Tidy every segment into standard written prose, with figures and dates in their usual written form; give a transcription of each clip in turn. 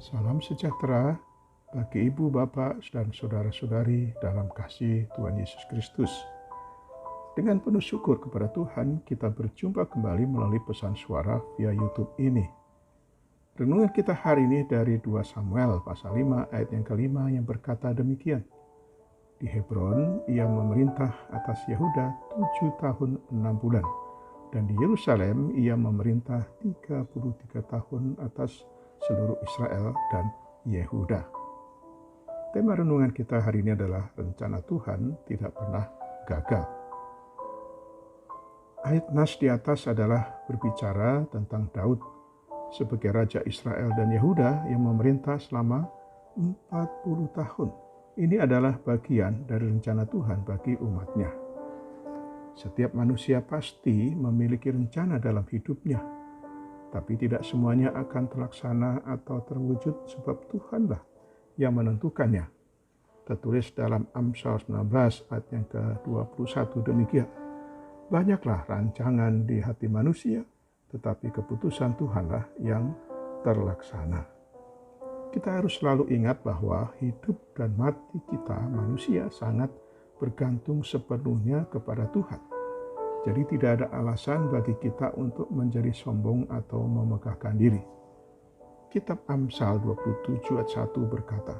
Salam sejahtera bagi ibu, bapak, dan saudara-saudari dalam kasih Tuhan Yesus Kristus. Dengan penuh syukur kepada Tuhan, kita berjumpa kembali melalui pesan suara via YouTube ini. Renungan kita hari ini dari 2 Samuel pasal 5 ayat yang kelima yang berkata demikian. Di Hebron ia memerintah atas Yehuda 7 tahun 6 bulan. Dan di Yerusalem ia memerintah 33 tahun atas seluruh Israel dan Yehuda. Tema renungan kita hari ini adalah rencana Tuhan tidak pernah gagal. Ayat nas di atas adalah berbicara tentang Daud sebagai Raja Israel dan Yehuda yang memerintah selama 40 tahun. Ini adalah bagian dari rencana Tuhan bagi umatnya. Setiap manusia pasti memiliki rencana dalam hidupnya, tapi tidak semuanya akan terlaksana atau terwujud sebab Tuhanlah yang menentukannya. Tertulis dalam Amsal 19 ayat yang ke-21 demikian. Banyaklah rancangan di hati manusia, tetapi keputusan Tuhanlah yang terlaksana. Kita harus selalu ingat bahwa hidup dan mati kita manusia sangat bergantung sepenuhnya kepada Tuhan. Jadi tidak ada alasan bagi kita untuk menjadi sombong atau memegahkan diri. Kitab Amsal 27 ayat 1 berkata,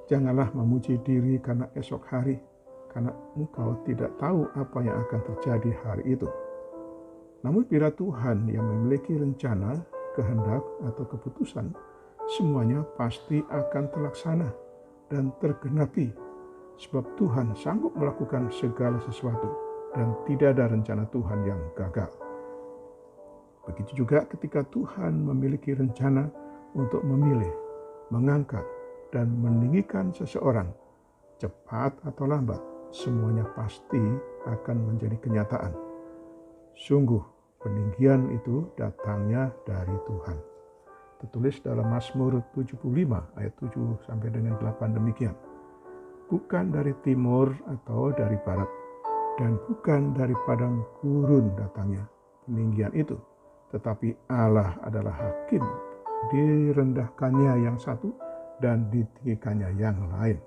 "Janganlah memuji diri karena esok hari, karena engkau tidak tahu apa yang akan terjadi hari itu." Namun bila Tuhan yang memiliki rencana, kehendak, atau keputusan, semuanya pasti akan terlaksana dan tergenapi. Sebab Tuhan sanggup melakukan segala sesuatu dan tidak ada rencana Tuhan yang gagal. Begitu juga ketika Tuhan memiliki rencana untuk memilih, mengangkat, dan meninggikan seseorang, cepat atau lambat, semuanya pasti akan menjadi kenyataan. Sungguh, peninggian itu datangnya dari Tuhan. Tertulis dalam Mazmur 75 ayat 7 sampai dengan 8 demikian. Bukan dari timur atau dari barat, dan bukan dari padang gurun datangnya peninggian itu, tetapi Allah adalah hakim, direndahkannya yang satu dan ditinggikannya yang lain.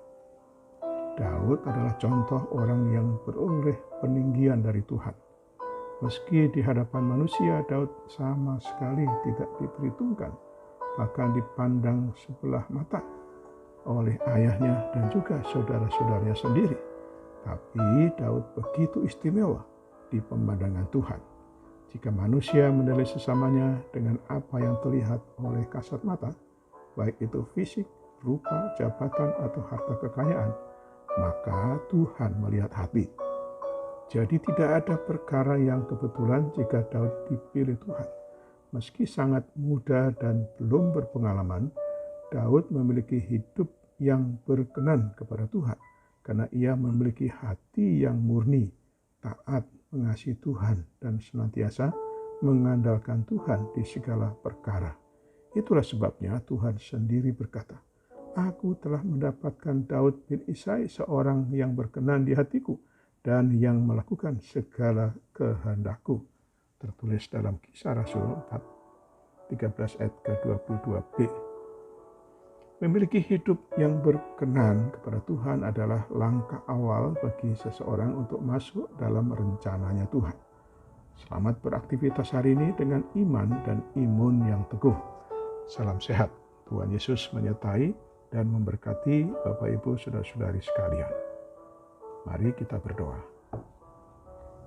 Daud adalah contoh orang yang beroleh peninggian dari Tuhan. Meski di hadapan manusia, Daud sama sekali tidak diperhitungkan, bahkan dipandang sebelah mata oleh ayahnya dan juga saudara-saudaranya sendiri. Tapi Daud begitu istimewa di pemandangan Tuhan. Jika manusia menilai sesamanya dengan apa yang terlihat oleh kasat mata, baik itu fisik, rupa, jabatan, atau harta kekayaan, maka Tuhan melihat hati. Jadi tidak ada perkara yang kebetulan jika Daud dipilih Tuhan. Meski sangat muda dan belum berpengalaman, Daud memiliki hidup yang berkenan kepada Tuhan karena ia memiliki hati yang murni, taat, mengasihi Tuhan, dan senantiasa mengandalkan Tuhan di segala perkara. Itulah sebabnya Tuhan sendiri berkata, "Aku telah mendapatkan Daud bin Isai, seorang yang berkenan di hatiku dan yang melakukan segala kehendakku." Tertulis dalam Kisah Rasul 4, 13 ayat ke-22b. Memiliki hidup yang berkenan kepada Tuhan adalah langkah awal bagi seseorang untuk masuk dalam rencananya Tuhan. Selamat beraktivitas hari ini dengan iman dan imun yang teguh. Salam sehat. Tuhan Yesus menyertai dan memberkati Bapak Ibu saudara-saudari sekalian. Mari kita berdoa.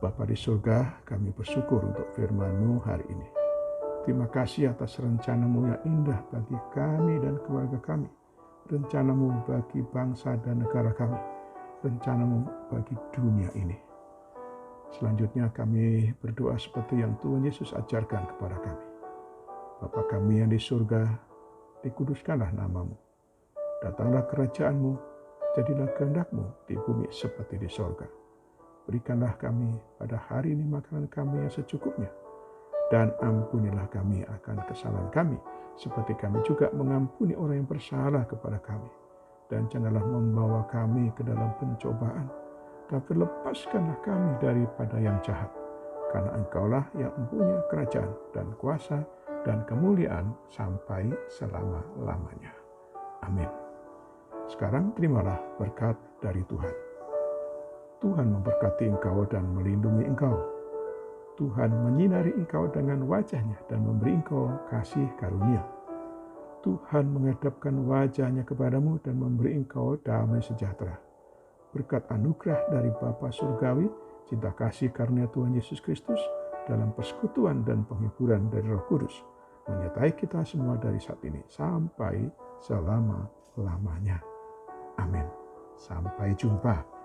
Bapa di surga, kami bersyukur untuk firman-Mu hari ini. Terima kasih atas rencana-Mu yang indah bagi kami dan keluarga kami. Rencana-Mu bagi bangsa dan negara kami. Rencana-Mu bagi dunia ini. Selanjutnya kami berdoa seperti yang Tuhan Yesus ajarkan kepada kami. Bapa kami yang di surga, dikuduskanlah nama-Mu. Datanglah kerajaan-Mu, jadilah kehendak-Mu di bumi seperti di sorga. Berikanlah kami pada hari ini makanan kami yang secukupnya. Dan ampunilah kami akan kesalahan kami, seperti kami juga mengampuni orang yang bersalah kepada kami. Dan janganlah membawa kami ke dalam pencobaan, tapi lepaskanlah kami daripada yang jahat. Karena Engkaulah yang mempunyai kerajaan dan kuasa dan kemuliaan sampai selama-lamanya. Amin. Sekarang terimalah berkat dari Tuhan. Tuhan memberkati engkau dan melindungi engkau. Tuhan menyinari engkau dengan wajah-Nya dan memberi engkau kasih karunia. Tuhan menghadapkan wajah-Nya kepadamu dan memberi engkau damai sejahtera. Berkat anugerah dari Bapa Surgawi, cinta kasih karunia Tuhan Yesus Kristus, dalam persekutuan dan penghiburan dari Roh Kudus, menyertai kita semua dari saat ini sampai selama-lamanya. Amin. Sampai jumpa.